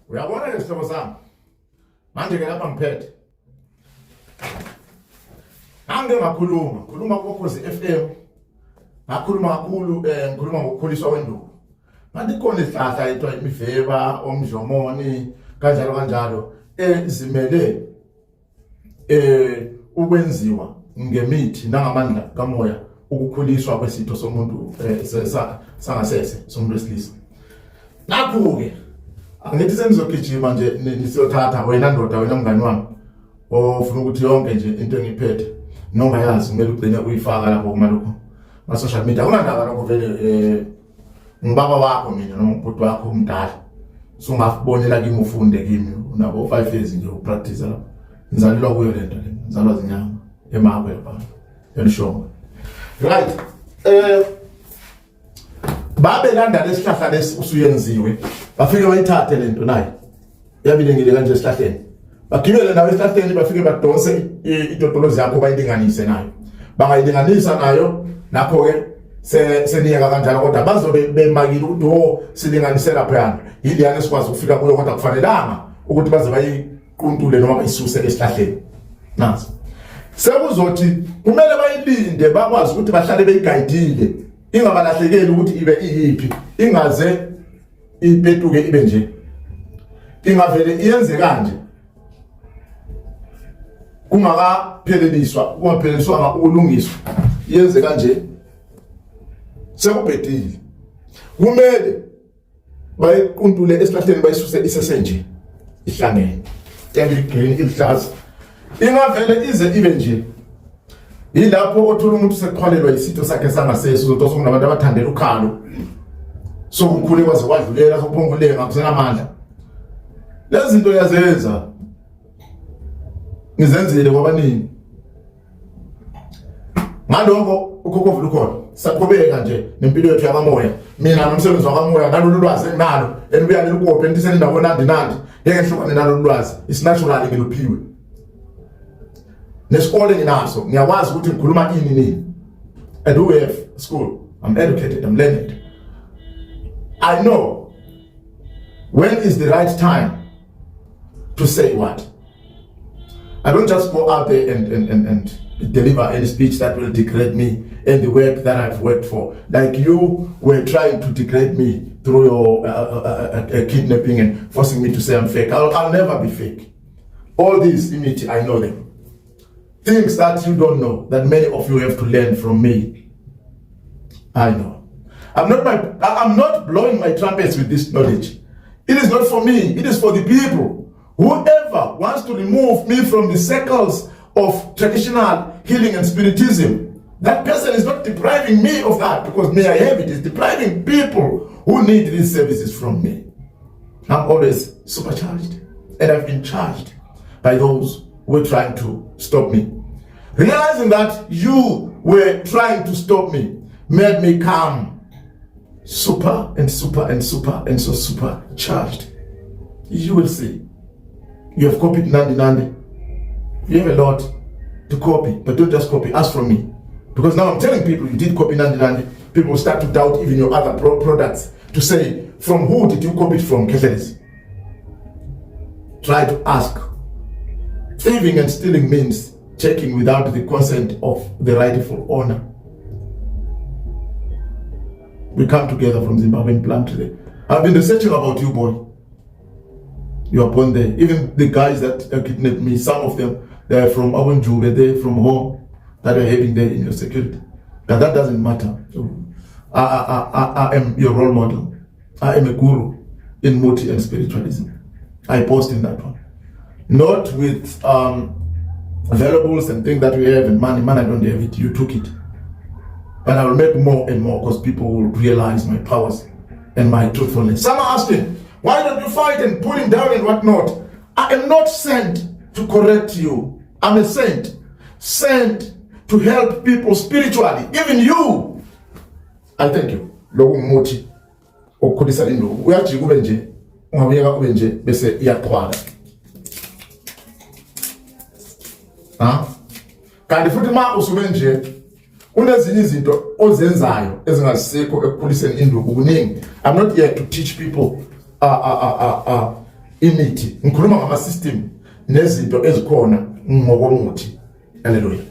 Uyabona ke sihlobo sami. Manje ke lapha ngiphethe. Ngikhuluma kuKhosi FM. Ngakhuluma kakhulu ngikhuluma ngokukhuliswa kwenduku. Manje khona isihlahla ethiwa imiveba, omdlomoni, kanjalo ezimele ukwenziwa ngemithi nangamandla kamoya ukukhuliswa kwesitho somuntu sangasese somuntu wesilisa. Nakho ke angithi senizogijima nje nisiyothatha wena ndoda wena mngani wami ofuna ukuthi yonke nje into engiphethe noma yazi kumele ugcine uyifaka lapho kumalokho ma social media kunandaba lokho vele ngibaba wakho mina noma ubhuti wakho umdala so ngafubonela kimi ufunde kimi unabo 5 years nje upractice lapho ngizalelwa kuyo lento le ngizalwa zinyanga emakho lapha elishongo right babe landa lesihlahla lesi usuyenziwe bafike bayithathe lento nayi yabile ngile kanje esihlahleni bagibele nawe esihlahleni bafike badonse idodolozi yakho bayilinganise nayo bangayilinganisa nayo lapho ke seniyeka kanjalo kodwa bazobe bemakile ukuthi silinganisela phana yiliyana sikwazi ukufika kuyo kodwa kufanelanga ukuthi baze bayiquntule noma bayisuse esihlahleni nazi sekuzothi kumele bayilinde bakwazi ukuthi bahlale beyigayidile ingabalahlekeli ukuthi ibe iyiphi ingaze ipetuke ibe nje ingavele iyenze kanje kungapheliswa ukulungiswa iyenze kanje sekubhedile kumele bayiquntule esihlahleni bayisuse isesenje ihlangene green iluhlaza ingavele ize ibe nje yilapho othola umuntu seqhwalelwa isitho sakhe sangasese uzotosa kunabantu abathandela ukhalo so ukhule kwaze kwadlulela sophongulenga ngakusenamandla lezi zinto yazenza ngizenzile kwabanini ngaloko ukhokovula ukhona saqhubeka nje nempilo yethu yakamoya mina nomsebenzi wakamoya nalolu lwazi enginalo enibuya lelukophe entiseni ndawo nandi ngeke hlukane nalolu lwazi isinatural ngiluphiwe nesikole nginaso ngiyakwazi ukuthi ngikhuluma ini I do have school, I'm educated, I'm learned. I know when is the right time to say what. I don't just go out there and deliver any speech that will degrade me and the work that I've worked for. Like you were trying to degrade me through your kidnapping and forcing me to say I'm fake. I'll never be fake. All these image, I know them. Things that you don't know, that many of you have to learn from me. I know. I'm not blowing my trumpets with this knowledge. It is not for me. It is for the people. Whoever wants to remove me from the circles of traditional healing and spiritism, that person is not depriving me of that because me I have it. It's depriving people who need these services from me. I'm always supercharged and I've been charged by those who were trying to stop me. Realizing that you were trying to stop me made me come super charged. You will see. You have copied Nandi. You have a lot to copy, but don't just copy. Ask from me. Because now I'm telling people you did copy Nandi. People will start to doubt even your other products to say, from who did you copy it from? Try to ask. Thieving and stealing means checking without the consent of the rightful owner. We come together from Zimbabwe and plan today. I've been researching about you, boy. You are born there. Even the guys that kidnapped me, some of them, they are from Awanjube, they're from home, that are having there in your security. But that doesn't matter. I am your role model. I am a guru in multi and spiritualism. I boast in that one. Not with valuables and things that we have and money. Man, I don't have it. You took it. But I will make more and more because people will realize my powers and my truthfulness. Some are asking, why don't you fight and pull him down and whatnot? I am not sent to correct you. I'm a saint. Sent to help people spiritually. Even you. I thank you. Logo moti. Ukukhulisa induku. Uyathi kube nje. Ungabuyeka kube nje bese iyaxhwala. Kanti futhi ma usube nje kunezinye izinto ozenzayo ezingasikho ekukhuliseni induku kuningi. I'm not here to teach people imithi, ngikhuluma ngama system nezinto ezikhona ngokomuthi. Hallelujah.